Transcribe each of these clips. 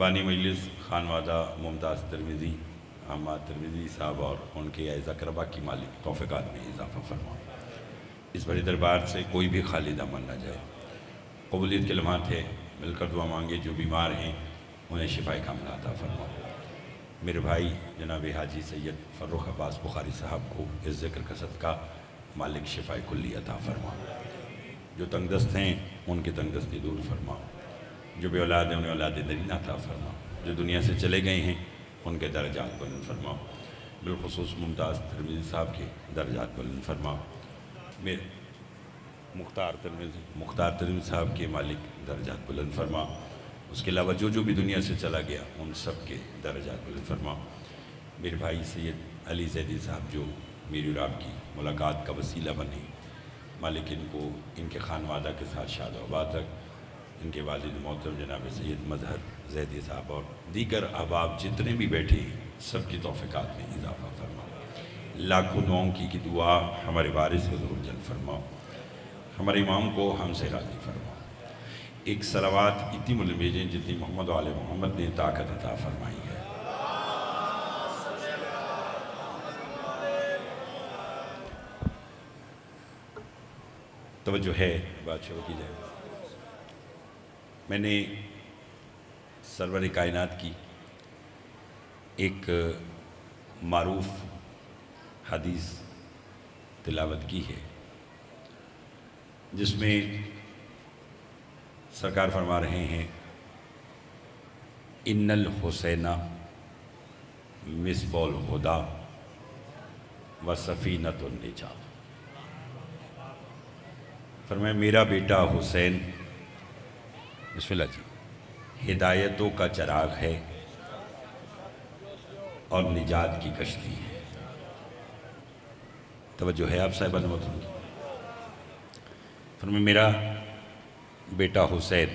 बानी मजलिस खानवादा मुमताज़ तिरमिज़ी अम्मा तिरमिज़ी साहब और उनके अज़ अक़रबा की मालिक तौफ़ीक़ात में इजाफ़ा फरमा। इस बड़े दरबार से कोई भी खाली दामन न जाए। कबूलियत के लम्हात है, मिलकर दुआ मांगे। जो बीमार हैं उन्हें शिफाए कामिला अता फरमा। मेरे भाई जनाब हाजी सैयद फ़र्रुख अब्बास बुखारी साहब को इस ज़िक्र का सदका मालिक शिफाए कुल्ली अता फरमा। जो तंगदस्त हैं उनकी तंगदस्ती दूर फरमा। जो बे औलाद हैं उन्हें औलाद दरीना अता फरमा। जो दुनिया से चले गए हैं उनके दर्जात बुलंद फरमा। बिलख़ुसूस मुमताज़ तिरमिज़ी साहब के दर्जात बुलंद फरमा। मेरे मुख्तार तिरमिज़ी साहब के मालिक दर्जात बुलंद फरमा। उसके अलावा जो भी दुनिया से चला गया उन सब के दर्जात बुलंद फरमा। मेरे भाई सैयद अली ज़ैदी साहब जो मेरी और आपकी मुलाकात का वसीला बने, मालिक इनको इनके खानवादा के साथ शाद आबाद रख। इनके वालिद मोहतरम जनाब सैयद मज़हर ज़ैदी साहब और दीगर अहबाब जितने भी बैठे हैं सबकी तौफ़ीक़ात में इजाफ़ा फरमा। लाखों दुआओं की दुआ हमारे वारिस हुज़ूर जल फरमा। हमारे इमाम को हमसे राज़ी फरमा। एक सलावात इतनी मुल्क भेजें जितनी मोहम्मद वाले मोहम्मद ने ताकत अता फरमाई है। तवज्जो है, बात शुरू की जाए। मैंने सरवर कायनात की एक मारूफ हदीस तिलावत की है जिसमें सरकार फरमा रहे हैं, इन्नल हुसैना मिसबौल हुदा व सफ़ीनतुन निजात। फरमाया मेरा बेटा हुसैन बिस्मिल्लाह जी हिदायतों का चराग है और निजात की कश्ती है। तवज्जो है आप साहिबान मोहतरम की। फरमाया मेरा बेटा हुसैन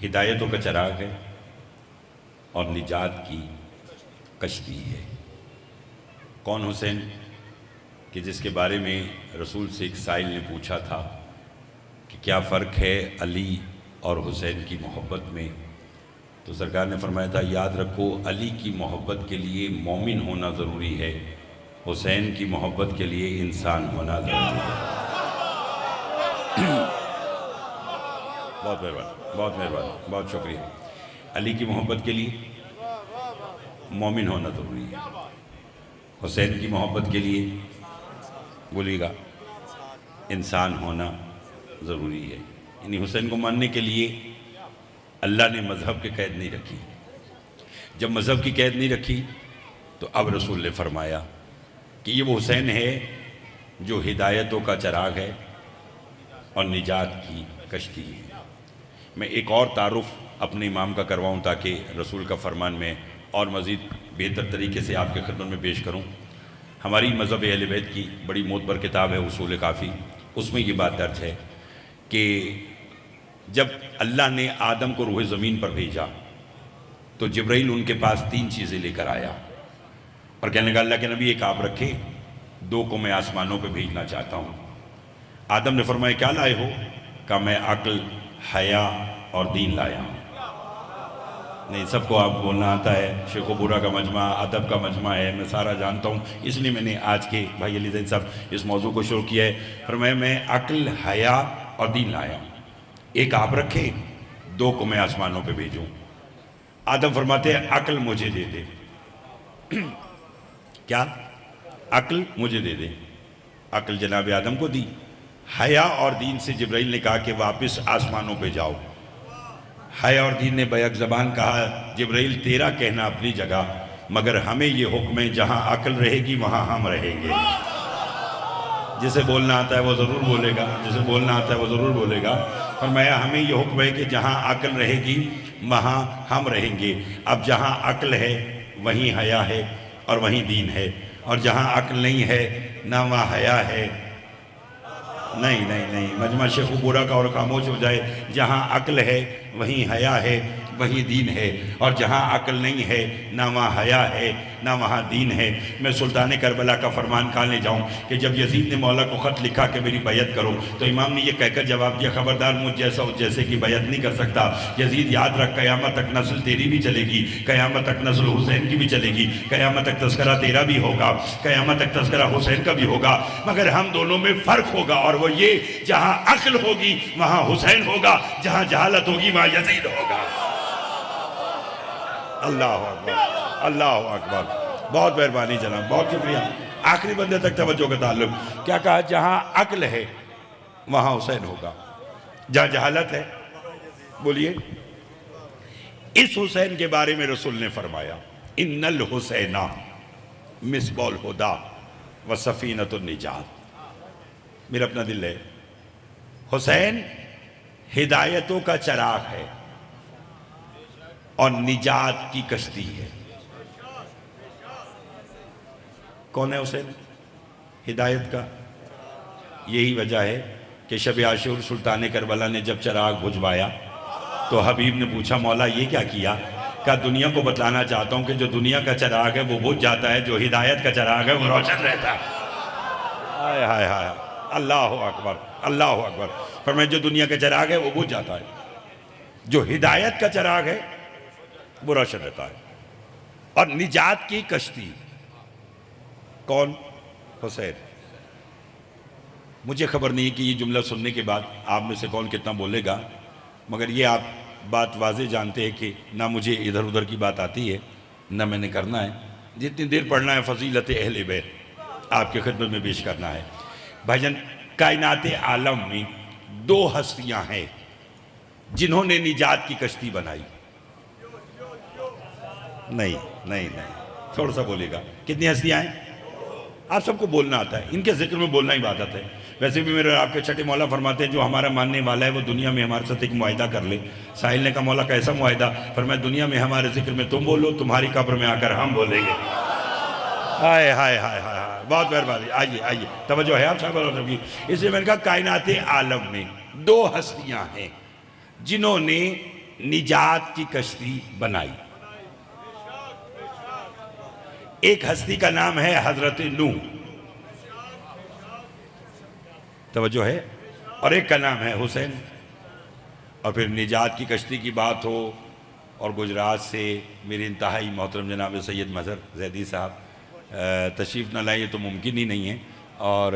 हिदायतों का चराग है और निजात की कश्ती है। कौन हुसैन? कि जिसके बारे में रसूल से एक साइल ने पूछा था कि क्या फ़र्क है अली और हुसैन की मोहब्बत में, तो सरकार ने फरमाया था याद रखो अली की मोहब्बत के लिए मोमिन होना ज़रूरी है, हुसैन की मोहब्बत के लिए इंसान होना ज़रूरी है। बहुत मेहरबान, बहुत मेहरबान, बहुत शुक्रिया। अली की मोहब्बत के लिए मोमिन होना ज़रूरी है, हुसैन की मोहब्बत के लिए बोलिएगा इंसान होना ज़रूरी है। यानी हुसैन को मानने के लिए अल्लाह ने मज़हब की कैद नहीं रखी। जब मज़हब की कैद नहीं रखी तो अब रसूल ने फरमाया कि ये वो हुसैन है जो हिदायतों का चराग है और निजात की कश्ती है। मैं एक और तारुफ अपने इमाम का करवाऊँ ताकि रसूल का फरमान में और मज़ीद बेहतर तरीके से आपके खिदमत में पेश करूँ। हमारी मज़हब अहले बैत की बड़ी मोतबर किताब है उसूल काफ़ी, उसमें ये बात दर्ज है कि जब अल्लाह ने आदम को रूह ज़मीन पर भेजा तो जिब्राइल उनके पास 3 चीज़ें लेकर आया और कहने लगा अल्लाह के नबी एक आप रखें, 2 को मैं आसमानों पर भेजना चाहता हूँ। आदम ने फरमाया क्या लाए हो? कहा मैं अक्ल, हया और दीन लाया हूँ। नहीं, सबको आप बोलना आता है, शेखोपुरा का मजमा अदब का मजमा है, मैं सारा जानता हूँ, इसलिए मैंने आज के भाई अली ज़ैद साहब इस मौजू को शुरू किया है। फरमाया मैं अक्ल, हया और दीन लाया हूँ, एक आप रखें, 2 को मैं आसमानों पे भेजूँ। आदम फरमाते हैं अक्ल मुझे दे दे। क्या? अक्ल मुझे दे दे। अक्ल जनाब आदम को दी। हया और दीन से जिब्राइल ने कहा कि वापस आसमानों पे जाओ। हया और दीन ने बैक ज़बान कहा जिब्राइल तेरा कहना अपनी जगह, मगर हमें ये हुक्म है जहाँ अक्ल रहेगी वहाँ हम रहेंगे। जिसे बोलना आता है वो ज़रूर बोलेगा, जिसे बोलना आता है वो ज़रूर बोलेगा। फरमाया हमें ये हुक्म है कि जहाँ अक्ल रहेगी वहाँ हम रहेंगे। अब जहाँ अक्ल है वहीं हया है और वहीं दीन है, और जहाँ अक्ल नहीं है ना वहाँ हया है नहीं नहीं नहीं, मजमा शेख बुरा का और खामोश हो जाए। जहाँ अक्ल है वहीं हया है, वही दीन है, और जहाँ अक्ल नहीं है ना वहाँ हया है ना वहाँ दीन है। मैं सुल्तान करबला का फरमान कहाँ ले जाऊँ कि जब यजीद ने मौला को ख़त लिखा कि मेरी बैत करो, तो इमाम ने ये कहकर जवाब दिया, ख़बरदार मुझ जैसा उस जैसे की बैत नहीं कर सकता। यजीद याद रख, क़यामत तक नस्ल तेरी भी चलेगी, क़यामत तक नस्ल हुसैन की भी चलेगी, क़यामत तक तस्करा तेरा भी होगा, क़यामत तक तस्करा हुसैन का भी होगा, मगर हम दोनों में फ़र्क होगा, और वो ये जहाँ अक्ल होगी वहाँ हुसैन होगा, जहाँ जहालत होगी वहाँ यजीद होगा। अल्लाह अकबर, अल्लाह अकबर। बहुत मेहरबानी जनाब, बहुत शुक्रिया। आखिरी बंदे तक तवज्जो का ताल्लुक। क्या कहा? जहाँ अक्ल है वहाँ हुसैन होगा, जहाँ जहालत है। बोलिए। इस हुसैन के बारे में रसूल ने फरमाया, इन्नल हुसैना मिसबाहुल हुदा व सफीनतुन निजात। मेरा अपना दिल है, हुसैन हिदायतों का चराग है और निजात की कश्ती है। कौन है हुसैन? हिदायत का। यही वजह है कि शब आशूर सुल्तान करबला ने जब चराग बुझवाया तो हबीब ने पूछा, मौला ये क्या किया? क्या दुनिया को बतलाना चाहता हूं कि जो दुनिया का चराग है वो बुझ जाता है, जो हिदायत का चराग है वो रोशन रहता है। हाय हाय हाय, अल्लाह अकबर, अल्लाह अकबर। पर मैं जो दुनिया का चराग है वो बुझ जाता है, जो हिदायत का चराग है वो रोशन रहता है। और निजात की कश्ती कौन? हुसैन। मुझे खबर नहीं कि ये जुमला सुनने के बाद आप में से कौन कितना बोलेगा, मगर ये आप बात वाज़े जानते हैं कि ना मुझे इधर उधर की बात आती है ना मैंने करना है। जितनी देर पढ़ना है फजीलत अहले बैत आपके खिदमत में पेश करना है। भाईजान, कायनात आलम में दो हस्तियां हैं जिन्होंने निजात की कश्ती बनाई। नहीं नहीं नहीं, थोड़ा सा बोलेगा। कितनी हस्तियां हैं? आप सबको बोलना आता है, इनके जिक्र में बोलना ही इबादत है। वैसे भी मेरे आपके छठे मौला फरमाते हैं, जो हमारा मानने वाला है वो दुनिया में हमारे साथ एक मुआहिदा कर ले। साहिल ने कहा, मौला कैसा मुआहिदा? फरमाया, दुनिया में हमारे जिक्र में तुम बोलो, तुम्हारी कब्र में आकर हम बोलेंगे। हाय हाय हाय हाय, बहुत मेहरबानी। आइए आइए, तवज्जो है आप साहब की। इसलिए मैंने कहा कायनात आलम में दो हस्तियां हैं जिन्होंने निजात की कश्ती बनाई। एक हस्ती का नाम है हजरत नूह, तवज्जो है, और एक का नाम है हुसैन। और फिर निजात की कश्ती की बात हो और गुजरात से मेरे इंतहाई मोहतरम जनाब सैयद मज़हर जैदी साहब तशरीफ़ न लाए तो मुमकिन ही नहीं है। और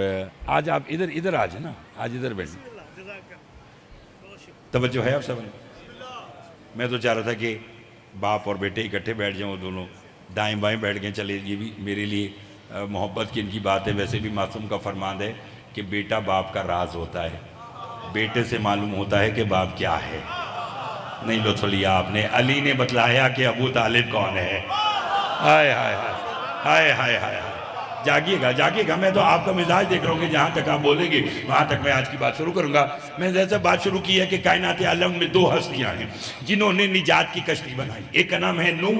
आज आप इधर इधर आज है ना, आज इधर बैठे, तवज्जो है आप सब। मैं तो चाह रहा था कि बाप और बेटे इकट्ठे बैठ जाएं, वो दोनों दाएं बाएं बैठ गए। चले, ये भी मेरे लिए मोहब्बत की इनकी बात है। वैसे भी मासूम का फरमान है कि बेटा बाप का राज होता है, बेटे से मालूम होता है कि बाप क्या है। नहीं लुत्फ लिया आपने। अली ने बतलाया कि अबू तालिब कौन है। हाय हाय हाय हाय हाय हाय, जागिएगा जागिएगा। मैं तो आपका मिजाज देख रहा हूँ कि जहाँ तक आप बोलेंगे वहाँ तक मैं आज की बात शुरू करूँगा। मैं जैसे बात शुरू की है कि कायनात आलम में दो हस्तियाँ हैं जिन्होंने निजात की कश्ती बनाई। एक का नाम है नूह,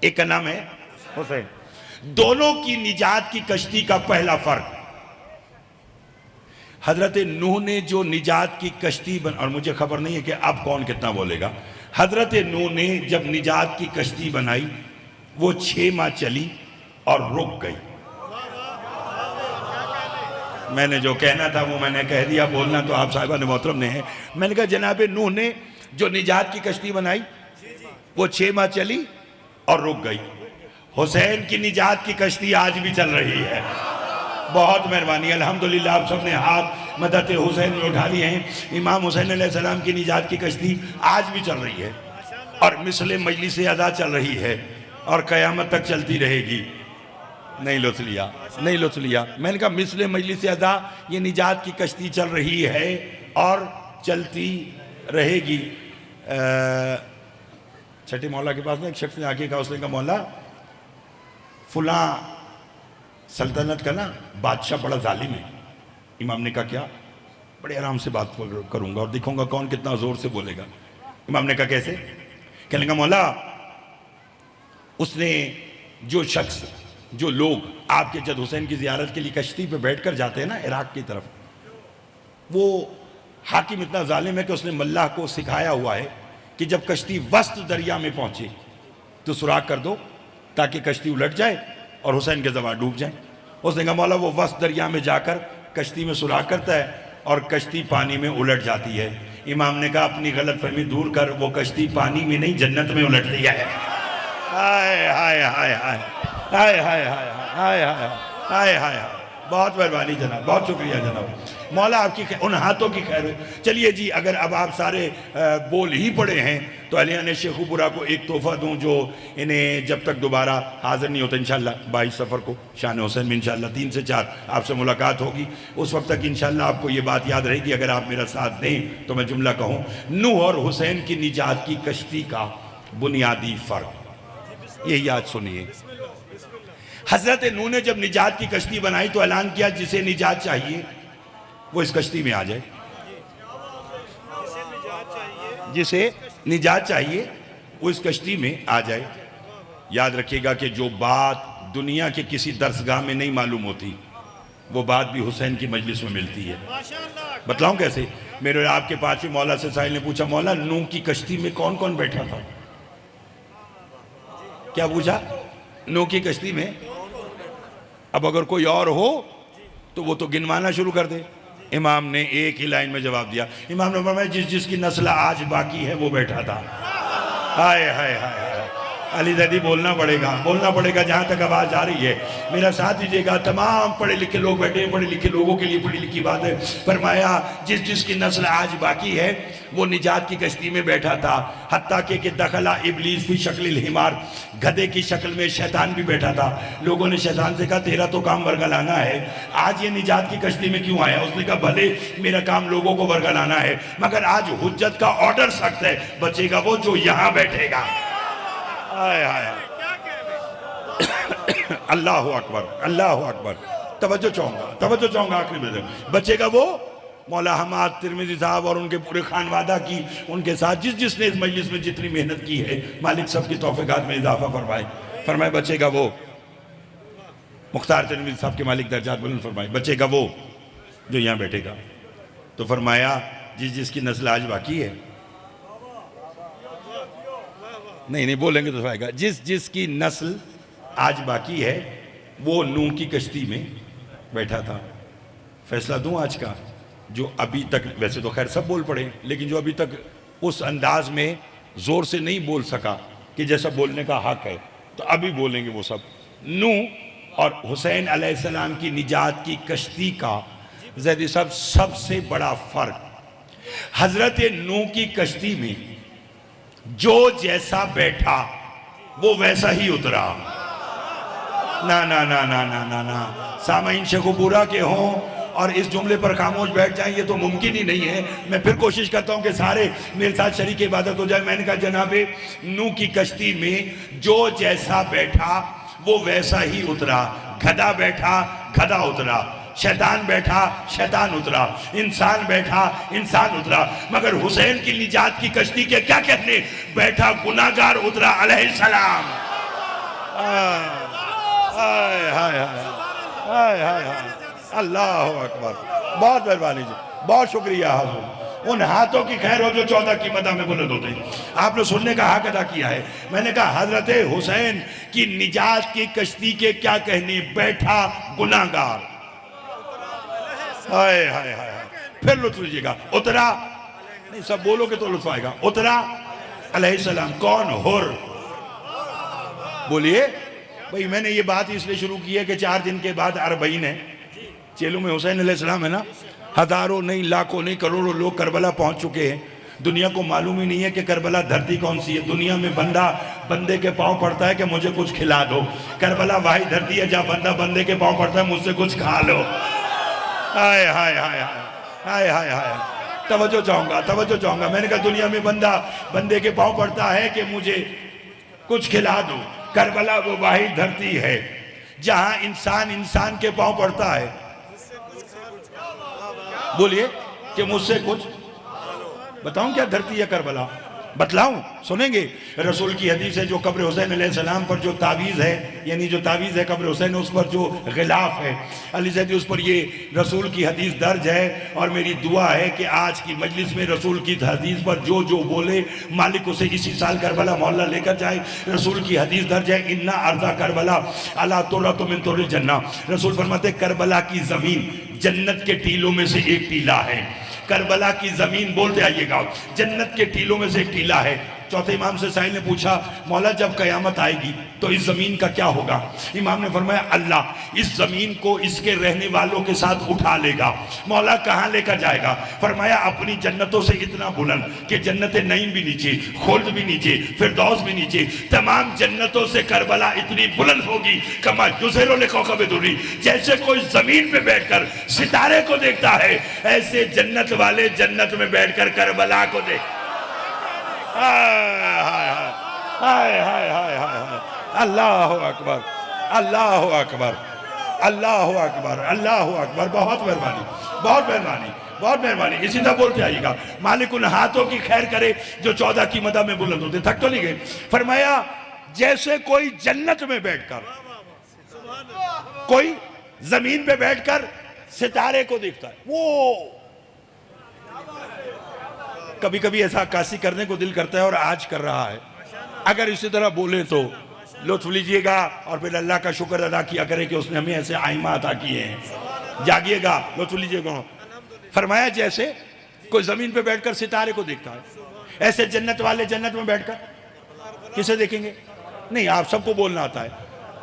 एक का नाम है हुसैन। दोनों की निजात की कश्ती का पहला फर्क, हजरत नूह ने जो निजात की कश्ती और मुझे खबर नहीं है कि अब कौन कितना बोलेगा। हजरत नूह ने जब निजात की कश्ती बनाई वो 6 माह चली और रुक गई। मैंने जो कहना था वो मैंने कह दिया, बोलना तो आप साहिबा ने मोहतरम ने है। मैंने कहा जनाब नूह ने जो निजात की कश्ती बनाई वो 6 माह चली और रुक गई। हुसैन की निजात की कश्ती आज भी चल रही है। बहुत मेहरबानी, अल्हम्दुलिल्लाह आप सब ने हाथ मदद हुसैन में उठा लिए हैं। इमाम हुसैन अलैहिस्सलाम की निजात की कश्ती आज भी चल रही है और मिसले मजलिस अज़ा चल रही है और क़यामत तक चलती रहेगी। नहीं लुत्फ लिया, नहीं लुत्फ लिया। मैंने कहा मिसले मजलिस अज़ा ये निजात की कश्ती चल रही है और चलती रहेगी। छठे मौला के पास ना एक शख्स ने आके कहा, उसने कहा मौला फुला सल्तनत का ना बादशाह बड़ा जालिम है। इमाम ने कहा क्या? बड़े आराम से बात करूंगा और देखूंगा कौन कितना जोर से बोलेगा। इमाम ने कहा कैसे? कहने का मौला उसने जो शख्स जो लोग आपके जद हुसैन की ज़ियारत के लिए कश्ती पे बैठकर जाते हैं ना इराक की तरफ, वो हाकिम इतना जालिम है कि उसने मल्लाह को सिखाया हुआ है कि जब कश्ती वस्त दरिया में पहुंचे तो सुराख कर दो ताकि कश्ती उलट जाए और हुसैन के जवान डूब जाए। उसने कहा मौला वो वस्त दरिया में जाकर कश्ती में सुराख करता है और कश्ती पानी में उलट जाती है। इमाम ने कहा अपनी गलत फहमी दूर कर, वो कश्ती पानी में नहीं जन्नत में उलटती है। हाय हाय हाय हाय हाय हाय हाय हाय हाय हाय हाय। बहुत मेहरबानी जनाब, बहुत शुक्रिया जनाब, मौला आपकी उन हाथों की खैर हो। चलिए जी, अगर अब आप सारे बोल ही पड़े हैं तो अलिया ने शेखुपुरा को एक तोहफा दूं जो इन्हें जब तक दोबारा हाजिर नहीं होता इंशाल्लाह 22 सफ़र को शान हुसैन में इंशाल्लाह 3 से 4 आपसे मुलाकात होगी। उस वक्त तक इंशाल्लाह आपको ये बात याद रहेगी, अगर आप मेरा साथ दें तो मैं जुमला कहूँ, नूह और हुसैन की निजात की कश्ती का बुनियादी फ़र्क ये याद सुनिए। हजरत नूह ने जब निजात की कश्ती बनाई तो ऐलान किया जिसे निजात चाहिए वो इस कश्ती में आ जाए, जिसे निजात चाहिए वो इस कश्ती में आ जाए। याद रखिएगा कि जो बात दुनिया के किसी दरसगाह में नहीं मालूम होती वो बात भी हुसैन की मजलिस में मिलती है। बतलाऊं कैसे? मेरे आपके पास ही मौला से साहिल ने पूछा मौला नूह की कश्ती में कौन कौन बैठा था? क्या पूछा? नूह की कश्ती में। अब अगर कोई और हो तो वो तो गिनवाना शुरू कर दे। इमाम ने एक ही लाइन में जवाब दिया, इमाम ने फरमाया जिस जिसकी नस्ल आज बाकी है वो बैठा था। हाय हाय हाय, अली जैदी बोलना पड़ेगा जहाँ तक आवाज़ आ रही है। मेरा साथ दीजिएगा, तमाम पढ़े लिखे लोग बैठे हैं, पढ़े लिखे लोगों के लिए पढ़ी लिखी बात है। फरमाया जिस जिसकी नस्ल आज बाकी है वो निजात की कश्ती में बैठा था। हत्ता के दखला इबलीस भी शक्ल हिमार, गधे की शक्ल में शैतान भी बैठा था। लोगों ने शैतान से कहा तेरा तो काम वर्गलाना है, आज ये निजात की कश्ती में क्यों आया? उसने कहा भले मेरा काम लोगों को वर्गलाना है मगर आज हुज्जत का ऑर्डर सख्त है, बचेगा वो जो यहाँ बैठेगा। हाय हाय अल्लाह अकबर, अल्लाह अकबर। तवज्जो चाहूंगा आखिरी में, बचेगा वो। मौला हमाद तिरमिज़ी साहब और उनके पूरे खानवादा की उनके साथ जिस जिसने इस मजलिस में जितनी मेहनत की है मालिक सब की तौफीकात में इजाफा फरमाए बचेगा वो। मुख्तार तिरमिज़ी साहब के मालिक दर्जात बुलंद फरमाए, बचेगा वो जो यहाँ बैठेगा। तो फरमाया जिस जिसकी नस्ल आज बाकी है, नहीं बोलेंगे तो आएगा, जिस जिसकी नस्ल आज बाकी है वो नूह की कश्ती में बैठा था। फैसला दूं आज का, जो अभी तक, वैसे तो खैर सब बोल पड़े, लेकिन जो अभी तक उस अंदाज में जोर से नहीं बोल सका कि जैसा बोलने का हक है, तो अभी बोलेंगे वो सब। नूह और हुसैन अलैहिस्सलाम की निजात की कश्ती का ज़ैदी साहब सबसे बड़ा फर्क, हजरत नूह की कश्ती में जो जैसा बैठा वो वैसा ही उतरा। ना ना ना ना ना ना ना सामाइन शेखुपुरा के हों और इस जुमले पर खामोश बैठ जाएं, ये तो मुमकिन ही नहीं है। मैं फिर कोशिश करता हूं कि सारे मेरे साथ शरीक इबादत हो जाए। मैंने कहा जनाबे नूह की कश्ती में जो जैसा बैठा वो वैसा ही उतरा। गधा बैठा गधा उतरा, शैतान बैठा शैतान उतरा, इंसान बैठा इंसान उतरा, मगर हुसैन की निजात की कश्ती के क्या कहने, बैठा गुनाहगार उतरा अलैहिस्सलाम। हाय हाय हाय हाय हाय अल्लाह अकबर। बहुत मेहरबानी जी, बहुत शुक्रिया हाज़िर। उन हाथों की खैर हो जो 14 की मदा में बुलंद होते हैं। आपने सुनने का हक अदा किया है। मैंने कहा हजरत हुसैन की निजात की कश्ती के क्या कहने, बैठा गुनाहगार। हाय हाय हाय, फिर लुत्फ लीजिएगा, उतरा नहीं, सब बोलोगे तो लुत्फ आएगा। उतरा अलैहिस्सलाम, कौन? हुर। बोलिए भाई, मैंने ये बात इसलिए शुरू की है कि 4 दिन के बाद अरबईन है, चेलों में हुसैन अलैहिस्सलाम है ना। हजारों नहीं, लाखों नहीं, करोड़ों लोग करबला पहुंच चुके हैं। दुनिया को मालूम ही नहीं है कि करबला धरती कौन सी है। दुनिया में बंदा बंदे के पांव पड़ता है कि मुझे कुछ खिला दो। करबला वही धरती है जहाँ बंदा बंदे के पांव पड़ता है मुझसे कुछ खा लो। हाय हाय हाय हाय हाय हाय, तवज्जो चाहूंगा। मैंने कहा दुनिया में बंदा बंदे के पांव पड़ता है कि मुझे कुछ खिला दो। करबला वो वाही धरती है जहां इंसान इंसान के पांव पड़ता है। बोलिए कि मुझसे कुछ बताऊं क्या धरती है करबला? बतलाऊं, सुनेंगे? रसूल की हदीस है, जो कब्र हुसैन अलैहिस्सलाम पर जो तावीज़ है, यानी जो तावीज़ है कब्र हुसैन, उस पर जो गिलाफ है अली ज़ैदी, उस पर ये रसूल की हदीस दर्ज है। और मेरी दुआ है कि आज की मजलिस में रसूल की हदीस पर जो जो बोले, मालिक उसे इसी साल करबला मोहल्ला लेकर जाए। रसूल की हदीस दर्ज है, इन्ना अर्दा करबला अला तुर्रतु मिन तुर्रिल जन्ना। रसूल फरमाते करबला की ज़मीन जन्नत के टीलों में से एक टीला है। करबला की जमीन, बोलते आइएगा, जन्नत के टीलों में से एक टीला है। चौथे इमाम से साहिल ने पूछा, मौला जब कयामत आएगी तो इस जमीन का क्या होगा? इमाम ने फरमाया, अल्लाह इस जमीन को इसके रहने वालों के साथ उठा लेगा। मौला कहाँ लेकर जाएगा? फरमाया अपनी जन्नतों से इतना बुलंद कि जन्नत नईम भी नीचे, खुल्द भी नीचे, फिरदौस भी नीचे, तमाम जन्नतों से करबला इतनी बुलंद होगी कमा युज़हिरु लिकौकब दुर्री। जैसे कोई जमीन पे बैठकर सितारे को देखता है, ऐसे जन्नत वाले जन्नत में बैठकर करबला को देख। हाय हाय हाय हाय हाय, अल्लाह अकबर, अल्लाह अकबर, अल्लाह अकबर, अल्लाह अकबर। बहुत मेहरबानी, बहुत मेहरबानी, बहुत मेहरबानी। इसी तरह बोलते आइएगा। मालिक उन हाथों की खैर करे जो 14 की मदद में बुलंद होते। थक तो नहीं गए? फरमाया जैसे कोई जन्नत में बैठकर, कोई जमीन पे बैठकर सितारे को देखता है, वो कभी कभी ऐसा अक्कासी करने को दिल करता है और आज कर रहा है। अगर इसी तरह बोले तो लुत्फ लीजिएगा और फिर अल्लाह का शुक्र अदा किया करें कि उसने हमें ऐसे आइमा अता किए हैं। जागिएगा, लुत्फ लीजिएगा। फरमाया जैसे कोई जमीन पे बैठकर सितारे को देखता है, ऐसे जन्नत वाले जन्नत में बैठकर किसे देखेंगे? नहीं, आप सबको बोलना आता है।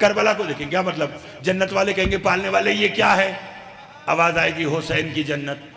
करबला को देखेंगे। क्या मतलब? जन्नत वाले कहेंगे पालने वाले ये क्या है? आवाज आएगी हुसैन की जन्नत।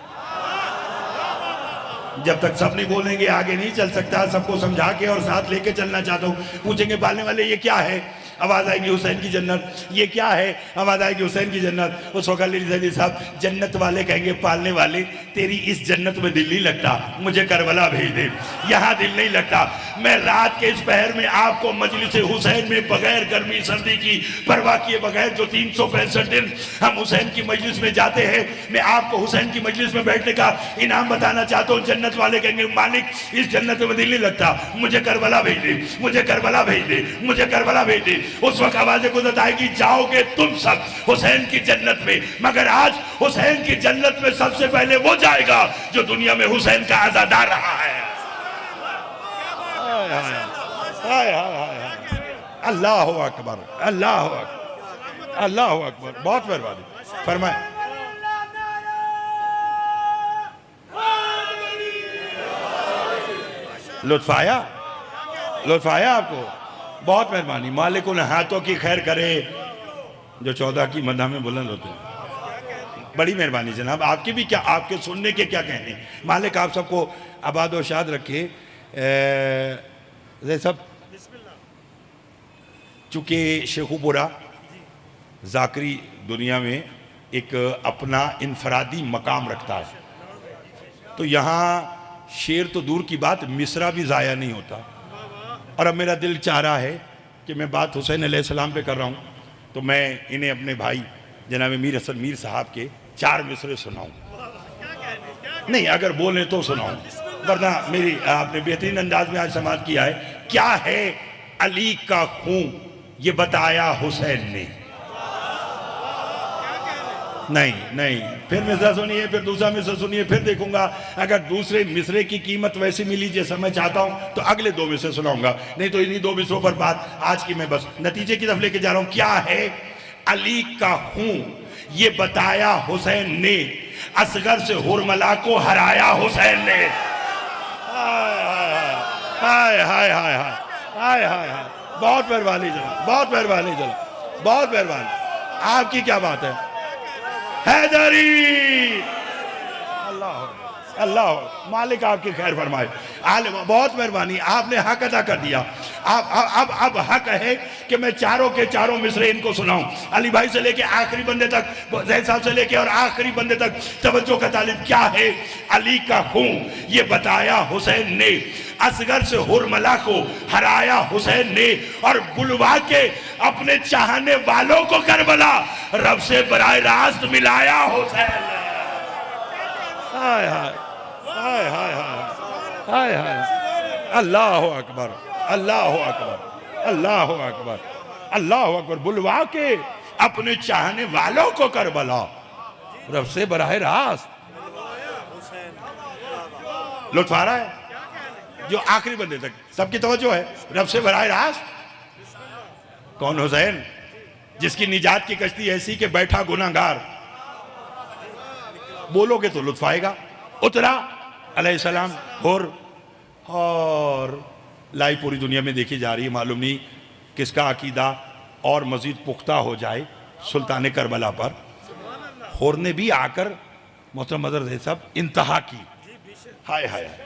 जब तक सब नहीं बोलेंगे आगे नहीं चल सकता। सबको समझा के और साथ लेके चलना चाहता हूँ। पूछेंगे पालने वाले ये क्या है? आवाज आएगी हुसैन की जन्नत। ये क्या है? आवाज आएगी हुसैन की जन्नत। उस वक्त अली ज़ैदी साहब, जन्नत वाले कहेंगे पालने वाले तेरी इस जन्नत में दिल नहीं लगता, मुझे करबला भेज दे, यहाँ दिल नहीं लगता। मैं रात के इस पहर में आपको मजलिस हुसैन में बगैर गर्मी सर्दी की परवाह किए बगैर, जो 365 दिन हम हुसैन की मजलिस में जाते हैं, मैं आपको हुसैन की मजलिस में बैठने का इनाम बताना चाहता हूँ। जन्नत वाले कहेंगे मालिक इस जन्नत में दिल नहीं लगता, मुझे करबला भेज दे, मुझे करबला भेज दे, मुझे करबला भेज दे। उस वक्त आवाज़ गुजर आएगी जाओगे तुम सब हुसैन की जन्नत में, मगर आज हुसैन की जन्नत में सबसे पहले वो जाएगा जो दुनिया में हुसैन का आज़ादार रहा है। अल्लाह अकबर, अल्लाह अकबर, अल्लाह अकबर। बहुत मेहरबानी। फरमाए लुत्फ आया? लुत्फ आया आपको? बहुत मेहरबानी। मालिक उन हाथों की खैर करे जो 14 की मदह में बुलंद होते हैं। बड़ी मेहरबानी जनाब। आपके भी क्या, आपके सुनने के क्या कहने। मालिक आप सबको आबाद व शाद रखे। सब चूँकि शेखुपुरा जाकरी दुनिया में एक अपना इनफरादी मकाम रखता है, तो यहाँ शेर तो दूर की बात, मिसरा भी ज़ाया नहीं होता। और अब मेरा दिल चाह रहा है कि मैं बात हुसैन अलैहिस्सलाम पे कर रहा हूँ, तो मैं इन्हें अपने भाई जनाब मीर हसन मीर साहब के 4 मिसरे सुनाऊँ। नहीं, अगर बोले तो सुनाऊँ, वरना मेरी आपने बेहतरीन अंदाज में आज समाप्त किया है। क्या है अली का खून ये बताया हुसैन ने। नहीं नहीं, फिर मिसरा सुनिए, फिर दूसरा मिसरा सुनिए, फिर देखूंगा अगर दूसरे मिसरे की कीमत वैसी मिली जैसा मैं चाहता हूं तो अगले 2 मिसरे सुनाऊंगा। नहीं तो इन्हीं 2 मिसरों पर बात आज की मैं बस नतीजे की तरफ लेके जा रहा हूं। क्या है अली का खून ये बताया हुसैन ने, असगर से हुरमला को हराया हुसैन ने। हाय हाय हाय हाय हाय हाय हाय। बहुत मेहरबानी जनाब, बहुत मेहरबानी जनाब, बहुत मेहरबानी। आपकी क्या बात है? हैदरी। अल्लाह अल्लाह, मालिक आपकी खैर फरमाए। आलिम बहुत मेहरबानी, आपने हक अदा कर दिया। अब हक है कि मैं चारों के चारों मिसरे इनको सुनाऊं। अली भाई से लेके आखिरी बंदे तक, जैद साहब से लेके और आखिरी बंदे तक तवज्जो का तालिब। क्या है अली का खून ये बताया हुसैन ने, असगर से हुरमला को हराया हुसैन ने, और बुलवा के अपने चाहने वालों को करबला रब से बराह रास्त मिलाया हुसैन ने। हाय हाय हाय हाय हाय हाय हाय। अल्लाह अकबर, अल्लाह अकबर, अल्लाह अकबर, अल्लाह अकबर। बुलवा के अपने चाहने वालों को करबला रब से बराह रास्त लुत्फ आ रहा है, जो आखिरी बंदे तक सबकी तवज्जो है, रब से बराह रास्त। कौन हुसैन? जिसकी निजात की कश्ती ऐसी कि बैठा गुनाहगार, बोलोगे तो लुत्फ आएगा। उतरा अलैहिस्सलाम और लाई पूरी दुनिया में देखी जा रही है, मालूम नहीं किसका अकीदा और मजीद पुख्ता हो जाए सुल्तान करबला पर। होर ने भी आकर मोहतरम मदर साहब इंतहा की, हाय हाय हाय,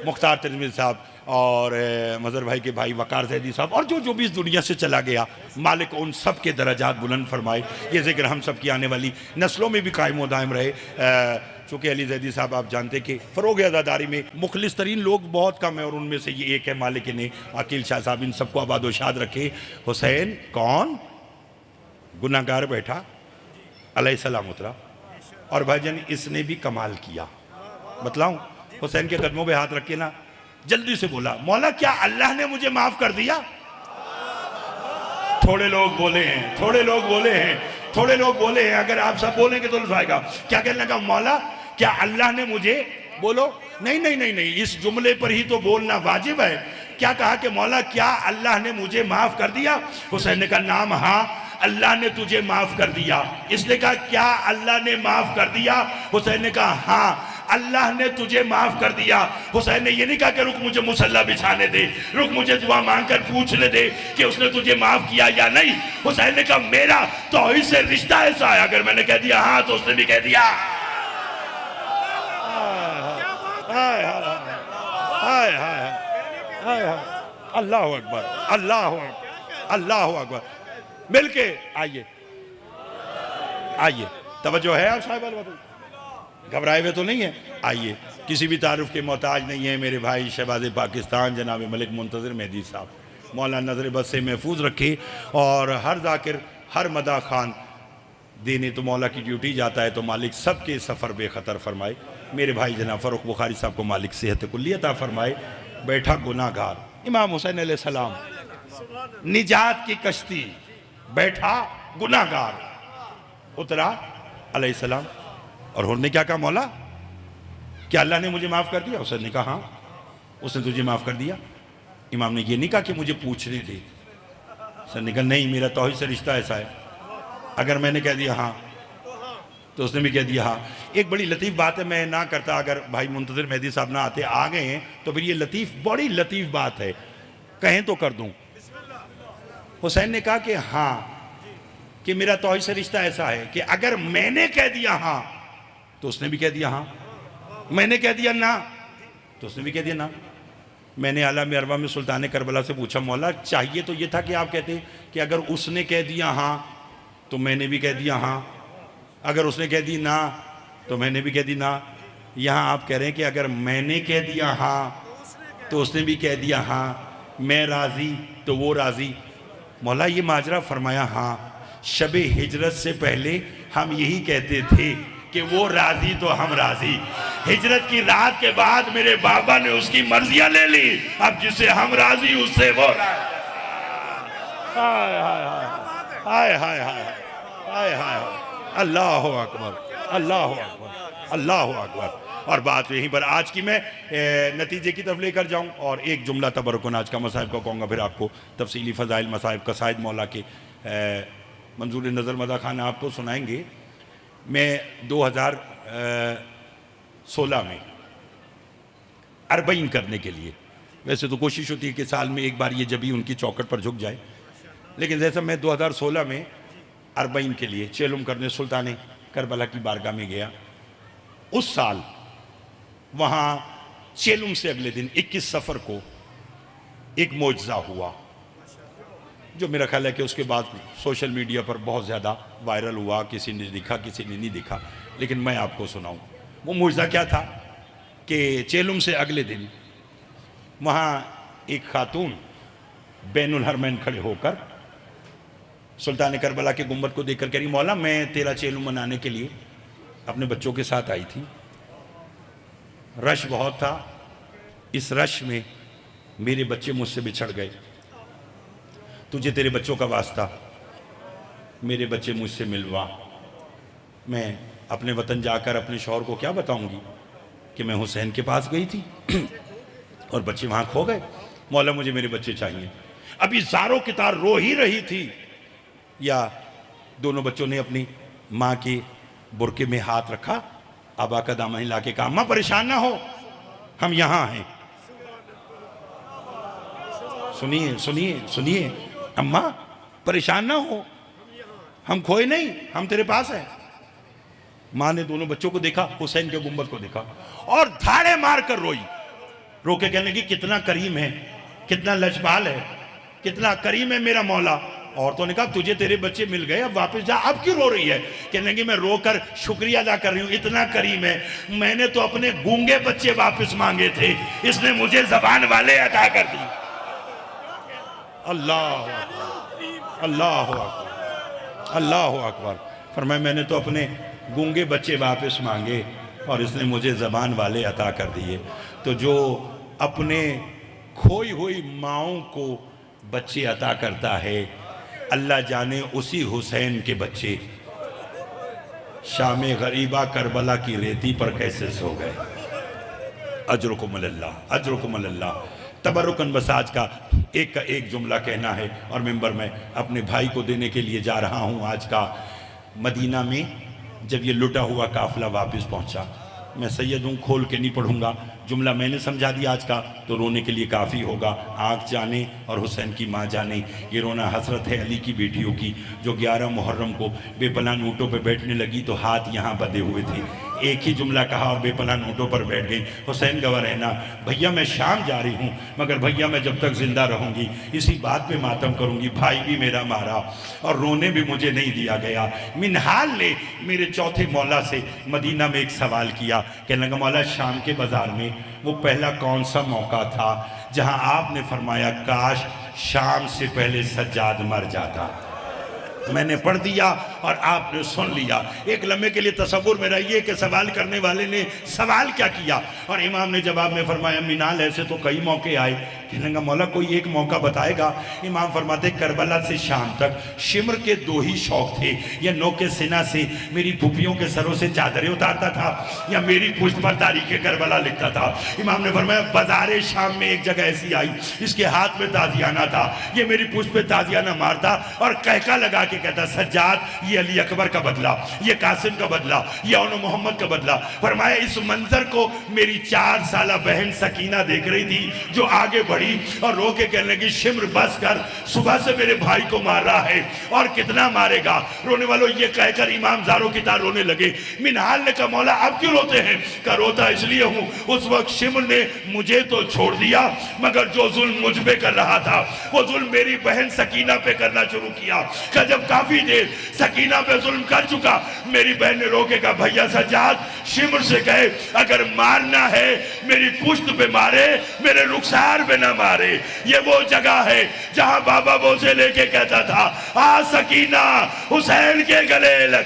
मुख्तार तिरमिज़ी साहब और मज़र भाई के भाई वकार ज़ैदी साहब और जो भी इस दुनिया से चला गया, मालिक उन सब के दर्जात बुलंद फरमाए। ये जिक्र हम सब की आने वाली नस्लों में भी कायम व दायम रहे। चूँकि अली ज़ैदी साहब आप जानते कि फ़रोग़ अज़ादारी में मुखलिस तरीन लोग बहुत कम है और उनमें से ये एक है। मालिक ने अकील शाह साहब इन सबको आबाद व शाद रखे। हुसैन कौन? गुनाहगार बैठा, अलैहिस्सलाम उतरा और भाईजान इसने भी कमाल किया। बतलाऊं, हुसैन के कदमों पे हाथ रख के ना जल्दी से बोला, मौला क्या अल्लाह ने मुझे माफ कर दिया? थोड़े लोग बोले हैं, थोड़े लोग बोले हैं, थोड़े लोग बोले हैं, अगर आप सब बोलेंगे तो आएगा। क्या कहने लगा? मौला क्या अल्लाह ने मुझे, बोलो नहीं नहीं नहीं नहीं, इस जुमले पर ही तो बोलना वाजिब है। क्या कहा कि मौला क्या अल्लाह ने मुझे माफ कर दिया? हुसैन ने कहा नाम, हाँ अल्लाह ने तुझे माफ कर दिया। इसने कहा क्या अल्लाह ने माफ कर दिया? हुसैन ने कहा हाँ अल्लाह ने तुझे माफ कर दिया। हुसैन ने ये नहीं कहा कि रुक मुझे मुसल्ला बिछाने दे, रुक मुझे दुआ मांगकर पूछने दे कि उसने तुझे माफ किया या नहीं। हुसैन ने कहा मेरा तौहीद से रिश्ता ऐसा है, अगर मैंने कह दिया हाँ तो उसने भी कह दिया। हाय हाय हाय हाय, अल्लाह अकबर, अल्लाह अकबर, अल्लाह अकबर। मिलके आइए आइए, तवज्जो है आप साहिब, घबराए हुए तो नहीं है? आइए, किसी भी तारुफ के मोहताज नहीं है मेरे भाई शहबाज पाकिस्तान जनाब मलिक मुंतज़िर मेहदी साहब, मौला नजर बस से महफूज रखे और हर जाकिर हर मदा खान देने तो मौला की ड्यूटी जाता है तो मालिक सबके सफ़र बेखतर फरमाए। मेरे भाई जनाब फ़ारूक बुखारी साहब को मालिक सेहत कुल्ली अता फरमाए। बैठा गुनाहगार इमाम हुसैन अलैहिस्सलाम, निजात की कश्ती, बैठा गुनाहगार, उतरा अलैहिस्सलाम और उन्होंने क्या कहा? मौला क्या अल्लाह ने मुझे माफ़ कर दिया? हुसैन ने कहा हाँ उसने तुझे माफ़ कर दिया। इमाम ने ये नहीं कहा कि मुझे पूछने दे। हुसैन ने कहा नहीं, मेरा तौहीद से रिश्ता ऐसा है, अगर मैंने कह दिया हाँ तो उसने भी कह दिया हाँ। एक बड़ी लतीफ़ बात है, मैं ना करता अगर भाई मुंतज़िर मेहदी साहब ना आते, आ गए हैं तो फिर ये लतीफ़ बड़ी लतीफ़ बात है, कहें तो कर दूँ। हुसैन ने कहा कि हाँ, कि मेरा तौहीद से रिश्ता ऐसा है कि अगर मैंने कह दिया हाँ तो उसने भी कह दिया हाँ, मैंने कह दिया ना तो उसने भी कह दिया ना। मैंने आलम अरवा में सुल्तान करबला से पूछा मौला चाहिए तो ये था कि आप कहते कि अगर उसने कह दिया हाँ तो मैंने भी कह दिया हाँ, अगर उसने कह दी ना तो मैंने भी कह दी ना। यहाँ आप कह रहे हैं कि अगर मैंने कह दिया हाँ तो उसने भी कह दिया हाँ, मैं राज़ी तो वो राज़ी। मौला ये माजरा फरमाया हाँ, शबे हिजरत से पहले हम यही कहते थे कि वो राजी तो हम राजी, हिजरत की रात के बाद मेरे बाबा ने उसकी मर्जियां ले ली, अब जिससे हम राजी उससे वो राजी। हाय हाय हाय हाय हाय हाय हाय, अल्लाह अकबर, अल्लाह अकबर, अल्लाह अकबर। और बात यहीं पर आज की मैं नतीजे की तरफ लेकर जाऊं और एक जुमला तबरुकन आज का मसाइब को कहूँगा, फिर आपको तफसीली फ़ज़ाइल मसाइब कसाइद मौला के मंजूर नज़र मदा खान आपको सुनाएंगे। मैं 2016 में अरबईन करने के लिए, वैसे तो कोशिश होती है कि साल में एक बार ये जब भी उनकी चौखट पर झुक जाए, लेकिन जैसा मैं 2016 में अरबईन के लिए चेलुम करने सुल्तान करबला की बारगाह में गया। उस साल वहाँ चेलुम से अगले दिन 21 सफ़र को एक मोजज़ा हुआ, जो मेरा ख्याल है कि उसके बाद सोशल मीडिया पर बहुत ज़्यादा वायरल हुआ, किसी ने दिखा किसी ने नहीं दिखा, लेकिन मैं आपको सुनाऊं। वो मुआज़ा क्या था कि चेलुम से अगले दिन वहाँ एक खातून बैनुल हरमैन खड़े होकर सुल्तान करबला के गुंबद को देखकर कह रही मौला मैं तेरा चेलुम मनाने के लिए अपने बच्चों के साथ आई थी, रश बहुत था, इस रश में मेरे बच्चे मुझसे बिछड़ गए, तुझे तेरे बच्चों का वास्ता मेरे बच्चे मुझसे मिलवा। मैं अपने वतन जाकर अपने शौहर को क्या बताऊंगी कि मैं हुसैन के पास गई थी और बच्चे वहां खो गए। मौला मुझे मेरे बच्चे चाहिए। अभी ज़ारो की तार रो ही रही थी, या दोनों बच्चों ने अपनी माँ के बुरके में हाथ रखा, आबा का दामन हिला के कहा, अम्मा परेशान ना हो, हम यहां हैं। सुनिए सुनिए सुनिए, अम्मा परेशान ना हो, हम खोए नहीं, हम तेरे पास हैं। मां ने दोनों बच्चों को देखा, हुसैन के गुंबद को देखा और धाड़े मारकर रोई। रो के कहने लगी, कितना करीम है, कितना लजपाल है, कितना करीम है मेरा मौला। औरतों ने कहा, तुझे तेरे बच्चे मिल गए, अब वापस जा। अब क्यों रो रही है? कहने लगी, मैं रोकर शुक्रिया अदा कर रही हूं, इतना करीम है, मैंने तो अपने गूंगे बच्चे वापस मांगे थे, इसने मुझे जबान वाले अदा कर दी। अल्लाह अल्लाह अल्लाह अकबर। फरमाया, मैंने तो अपने गूंगे बच्चे वापस मांगे और इसने मुझे ज़बान वाले अता कर दिए। तो जो अपने खोई हुई माओं को बच्चे अता करता है, अल्लाह जाने उसी हुसैन के बच्चे शाम गरीबा करबला की रेती पर कैसे सो गए। अजरुकुमुल्लाह अजरुकुमुल्लाह। तबरुकन बस आज का एक जुमला कहना है और मिंबर में अपने भाई को देने के लिए जा रहा हूँ। आज का मदीना में जब ये लुटा हुआ काफिला वापस पहुंचा, मैं सैयद हूँ, खोल के नहीं पढ़ूंगा, जुमला मैंने समझा दिया आज का, तो रोने के लिए काफ़ी होगा। आँख जाने और हुसैन की माँ जाने, ये रोना हसरत है अली की बेटियों की, जो 11 मुहर्रम को बेपनाह ऊँटों पर बैठने लगी तो हाथ यहाँ बंधे हुए थे। एक ही जुमला कहा और बेपनाह ऊँटों पर बैठ गई। हुसैन गवाह रहना, भैया मैं शाम जा रही हूँ, मगर भैया मैं जब तक जिंदा रहूँगी इसी बात पे मातम करूँगी, भाई भी मेरा मारा और रोने भी मुझे नहीं दिया गया। मिनहाल ने मेरे चौथे मौला से मदीना में एक सवाल किया, कहने लगा, मौला शाम के बाज़ार में वो पहला कौन सा मौका था जहां आपने फरमाया काश शाम से पहले सज्जाद मर जाता। मैंने पढ़ दिया और आपने सुन लिया। एक लम्हे के लिए तसव्वुर में रहिए कि सवाल करने वाले ने सवाल क्या किया, और इमाम ने जवाब में फरमाया, मिनाल ऐसे तो कई मौके आए, कहने का मौला कोई एक मौका बताएगा। इमाम फरमाते, करबला से शाम तक शिमर के 2 ही शौक थे, या नोके सिना से मेरी फूफियों के सरों से चादरें उतारता था, या मेरी पुष्ट पर तारीख करबला लिखता था। इमाम ने फरमाया, बाजारे शाम में एक जगह ऐसी आई, इसके हाथ में ताजियाना था, ये मेरी पुष्ट पे ताजियाना मारता और कहका लगा के कहता, सज्जाद ये अली अकबर का बदला, ये कासिम का बदला, ये औनो मोहम्मद का बदला। फरमाया, इस मंजर को मेरी 4 साला बहन सकीना देख रही थी, जो आगे बढ़ी और रो के कहने लगी, शिम्र बस कर, सुबह से मेरे भाई को मार रहा है और कितना मारेगा। रोने वालों ये कहकर इमाम ज़ारो की तार रोने लगे। मिनहाल ने कहा, मौला आप क्यों रोते हैं? का रोता इसलिए हूँ, उस वक्त शिम्र ने मुझे तो छोड़ दिया, मगर जो जुल्म मुझ पे कर रहा था वो जुल्म मेरी बहन सकीना पे करना शुरू किया। जब काफी देर सकीना पे जुल्म कर चुका, मेरी बहन ने रोके कहा, भैया सज्जाद शिम्र से कहे अगर मारना है मेरी पुश्त पे मारे, मेरे रुखसार पे ना मारे। ये वो जगह है जहां बाबा बोसे लेके कहता था, आ सकीना हुसैन के गले लग।